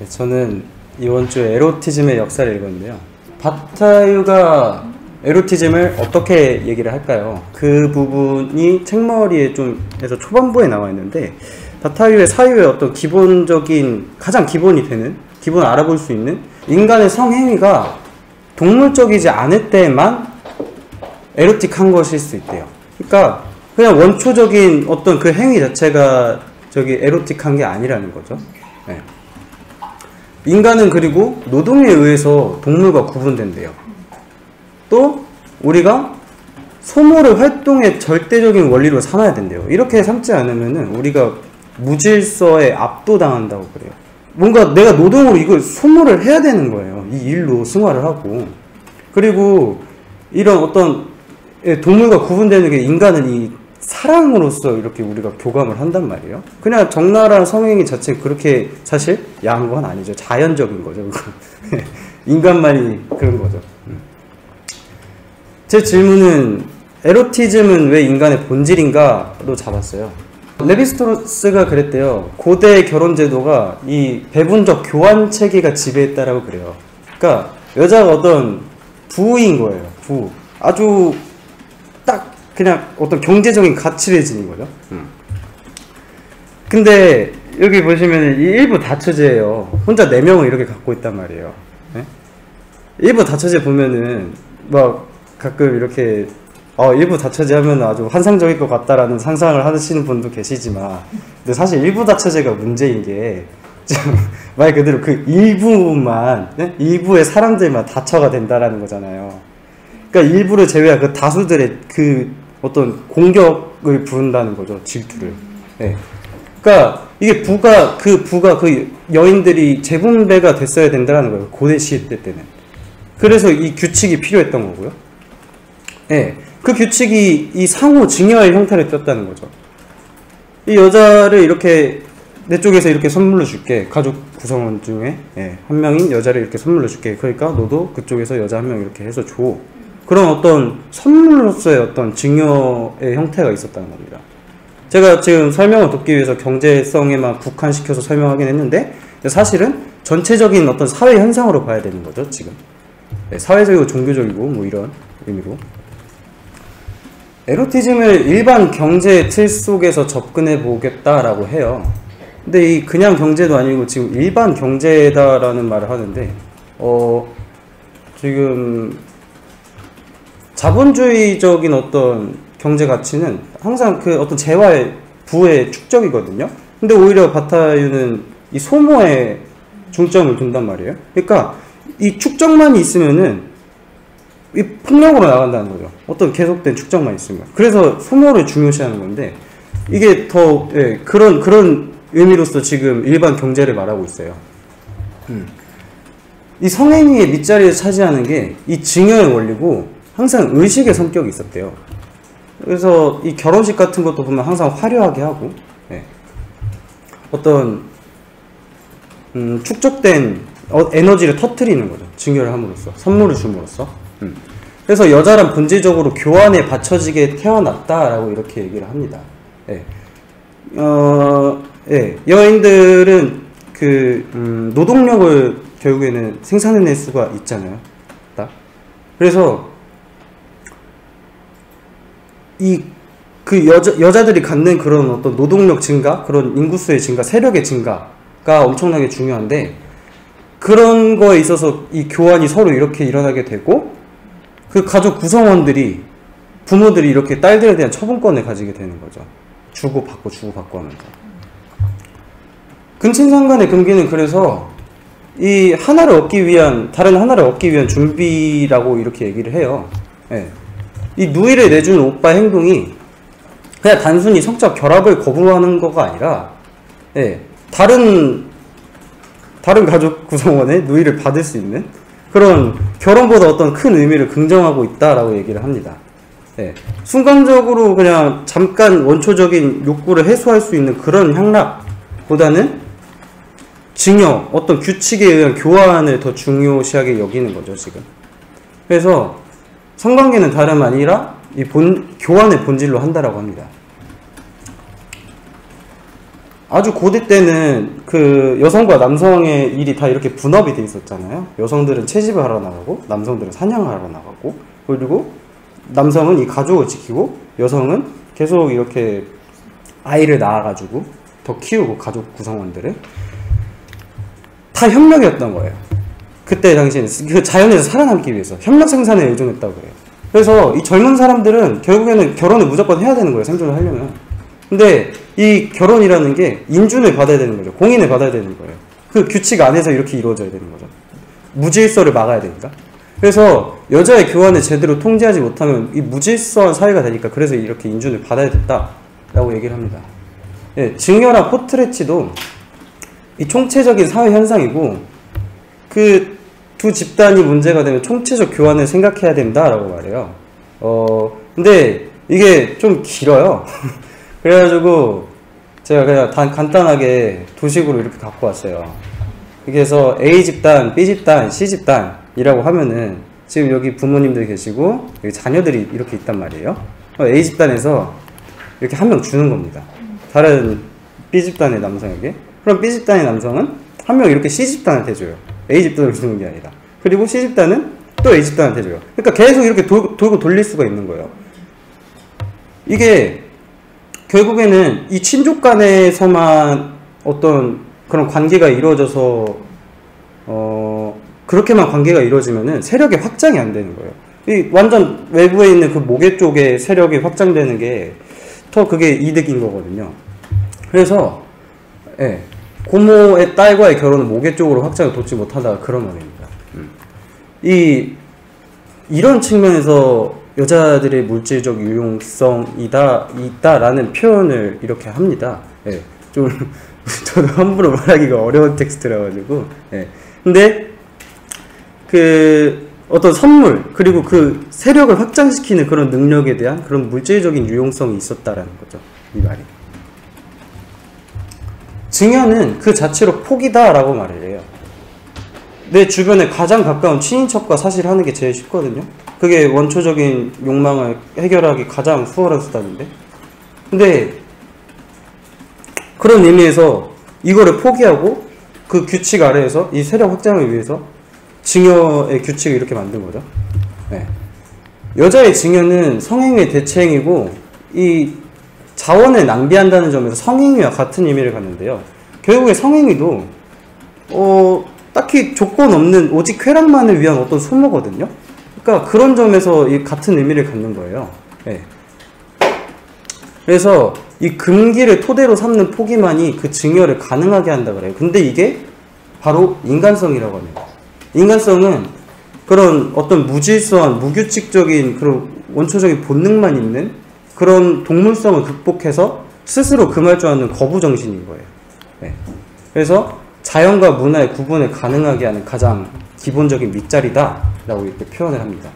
저는 이번 주에 에로티즘의 역사를 읽었는데요. 바타유가 에로티즘을 어떻게 얘기를 할까요? 그 부분이 책머리에 좀 해서 초반부에 나와 있는데, 바타유의 사유의 어떤 기본적인, 가장 기본이 되는, 기본 알아볼 수 있는 인간의 성행위가 동물적이지 않을 때만 에로틱한 것일 수 있대요. 그러니까 그냥 원초적인 어떤 그 행위 자체가 저기 에로틱한 게 아니라는 거죠. 네. 인간은 그리고 노동에 의해서 동물과 구분된대요. 또 우리가 소모를 활동의 절대적인 원리로 삼아야 된대요. 이렇게 삼지 않으면은 우리가 무질서에 압도당한다고 그래요. 뭔가 내가 노동으로 이걸 소모를 해야 되는 거예요. 이 일로 승화를 하고. 그리고 이런 어떤 동물과 구분되는 게, 인간은 이 사랑으로서 이렇게 우리가 교감을 한단 말이에요. 그냥 적나라한 성행위 자체 그렇게 사실 야한 건 아니죠. 자연적인 거죠. 인간만이 그런 거죠. 제 질문은 에로티즘은 왜 인간의 본질인가로 잡았어요. 레비스토로스가 그랬대요. 고대 결혼 제도가 이 배분적 교환 체계가 지배했다라고 그래요. 그러니까 여자가 어떤 부인 거예요. 부. 아주 딱 그냥 어떤 경제적인 가치를 지닌 거죠. 근데 여기 보시면 이 일부 다처제예요. 혼자 4명을 이렇게 갖고 있단 말이에요. 네? 일부 다처제 보면은 막 가끔 이렇게 일부 다처제 하면 아주 환상적일 것 같다라는 상상을 하시는 분도 계시지만, 근데 사실 일부 다처제가 문제인 게 말 그대로 그 일부만, 네? 일부의 사람들만 다처가 된다라는 거잖아요. 그러니까 일부를 제외한 그 다수들의 그 어떤 공격을 부른다는 거죠. 질투를. 네. 그러니까 이게 그 여인들이 재분배가 됐어야 된다는 거예요. 고대 시대 때는. 그래서 이 규칙이 필요했던 거고요. 네. 그 규칙이 이 상호 증여의 형태를 떴다는 거죠. 이 여자를 이렇게 내 쪽에서 이렇게 선물로 줄게. 가족 구성원 중에 한 명인 여자를 이렇게 선물로 줄게. 그러니까 너도 그쪽에서 여자 한 명 이렇게 해서 줘. 그런 어떤 선물로서의 어떤 증여의 형태가 있었다는 겁니다. 제가 지금 설명을 돕기 위해서 경제성에만 국한시켜서 설명하긴 했는데, 사실은 전체적인 어떤 사회 현상으로 봐야 되는 거죠, 지금. 네, 사회적이고 종교적이고 뭐 이런 의미로. 에로티즘을 일반 경제의 틀 속에서 접근해 보겠다라고 해요. 근데 이 그냥 경제도 아니고 지금 일반 경제다라는 말을 하는데, 지금 자본주의적인 어떤 경제 가치는 항상 그 어떤 재화의 부의 축적이거든요. 근데 오히려 바타유는 이 소모에 중점을 둔단 말이에요. 그러니까 이 축적만이 있으면은 이 폭력으로 나간다는 거죠. 어떤 계속된 축적만 있으면. 그래서 소모를 중요시하는 건데, 이게 더 그런 의미로서 지금 일반 경제를 말하고 있어요. 이 성행위의 밑자리를 차지하는 게 이 증여의 원리고, 항상 의식의 성격이 있었대요. 그래서 이 결혼식 같은 것도 보면 항상 화려하게 하고, 어떤 축적된 에너지를 터뜨리는 거죠. 증여를 함으로써, 선물을 줌으로써. 그래서 여자란 본질적으로 교환에 받쳐지게 태어났다라고 이렇게 얘기를 합니다. 여인들은 그 노동력을 결국에는 생산해낼 수가 있잖아요. 그래서 그 여자들이 갖는 그런 어떤 노동력 증가, 그런 인구수의 증가, 세력의 증가가 엄청나게 중요한데, 그런 거에 있어서 이 교환이 서로 이렇게 일어나게 되고, 그 가족 구성원들이, 부모들이 이렇게 딸들에 대한 처분권을 가지게 되는 거죠. 주고받고 하면서. 근친상간의 금기는 그래서 이 하나를 얻기 위한, 다른 하나를 얻기 위한 준비라고 이렇게 얘기를 해요. 이 누이를 내주는 오빠 행동이 그냥 단순히 성적 결합을 거부하는 거가 아니라, 다른 가족 구성원의 누이를 받을 수 있는 그런 결혼보다 어떤 큰 의미를 긍정하고 있다라고 얘기를 합니다. 순간적으로 그냥 잠깐 원초적인 욕구를 해소할 수 있는 그런 향락보다는 증여, 어떤 규칙에 의한 교환을 더 중요시하게 여기는 거죠, 지금. 그래서 성관계는 다름 아니라 이 교환의 본질로 한다라고 합니다. 아주 고대 때는 그 여성과 남성의 일이 다 이렇게 분업이 돼 있었잖아요. 여성들은 채집을 하러 나가고 남성들은 사냥을 하러 나가고, 그리고 남성은 이 가족을 지키고 여성은 계속 이렇게 아이를 낳아가지고 더 키우고 가족 구성원들을 다 협력이었던 거예요. 그때 당시에는 그 자연에서 살아남기 위해서 협력 생산에 의존했다고 해요. 그래서 이 젊은 사람들은 결국에는 결혼을 무조건 해야 되는 거예요, 생존을 하려면. 근데 이 결혼이라는 게 인준을 받아야 되는 거죠. 공인을 받아야 되는 거예요. 그 규칙 안에서 이렇게 이루어져야 되는 거죠. 무질서를 막아야 되니까. 그래서 여자의 교환을 제대로 통제하지 못하면 이 무질서한 사회가 되니까, 그래서 이렇게 인준을 받아야 됐다라고 얘기를 합니다. 예, 증여랑 포트레치도 이 총체적인 사회 현상이고, 그 두 집단이 문제가 되면 총체적 교환을 생각해야 된다라고 말해요. 근데 이게 좀 길어요. 그래가지고 제가 그냥 간단하게 도식으로 이렇게 갖고 왔어요. 그래서 A 집단, B 집단, C 집단이라고 하면은 지금 여기 부모님들 계시고 여기 자녀들이 이렇게 있단 말이에요. A 집단에서 이렇게 한 명 주는 겁니다. 다른 B 집단의 남성에게. 그럼 B 집단의 남성은 한 명 이렇게 C 집단한테 줘요. A 집단을 주는 게 아니라. 그리고 C 집단은 또 A 집단한테 줘요. 그러니까 계속 이렇게 돌고 돌릴 수가 있는 거예요. 이게 결국에는 이 친족 간에서만 어떤 그런 관계가 이루어져서 그렇게만 관계가 이루어지면은 세력의 확장이 안 되는 거예요. 이 완전 외부에 있는 그 모계 쪽의 세력이 확장되는 게 더 그게 이득인 거거든요. 그래서 예, 고모의 딸과의 결혼은 모계 쪽으로 확장을 돕지 못하다가 그런 말입니다. 이런 측면에서 여자들의 물질적 있다라는 표현을 이렇게 합니다. 예, 좀 저도 함부로 말하기가 어려운 텍스트라 가지고. 예. 근데 그 어떤 선물 그리고 그 세력을 확장시키는 그런 능력에 대한 그런 물질적인 유용성이 있었다라는 거죠. 이 말이. 증여는 그 자체로 폭이다라고 말을 해요. 내 주변에 가장 가까운 친인척과 사실 하는 게 제일 쉽거든요. 그게 원초적인 욕망을 해결하기 가장 수월한 수단인데. 근데 그런 의미에서 이거를 포기하고 그 규칙 아래에서 이 세력 확장을 위해서 증여의 규칙을 이렇게 만든 거죠. 네. 여자의 증여는 성행위의 대체행위고 이 자원을 낭비한다는 점에서 성행위와 같은 의미를 갖는데요. 결국에 성행위도 딱히 조건 없는 오직 쾌락만을 위한 어떤 소모거든요. 그러니까 그런 점에서 이 같은 의미를 갖는 거예요. 네. 그래서 이 금기를 토대로 삼는 포기만이 그 증여를 가능하게 한다 그래요. 근데 이게 바로 인간성이라고 합니다. 인간성은 그런 어떤 무질서한 무규칙적인 그런 원초적인 본능만 있는 그런 동물성을 극복해서 스스로 금할 줄 아는 거부정신인 거예요. 네. 그래서 자연과 문화의 구분을 가능하게 하는 가장 기본적인 밑자리다 라고 이렇게 표현을 합니다.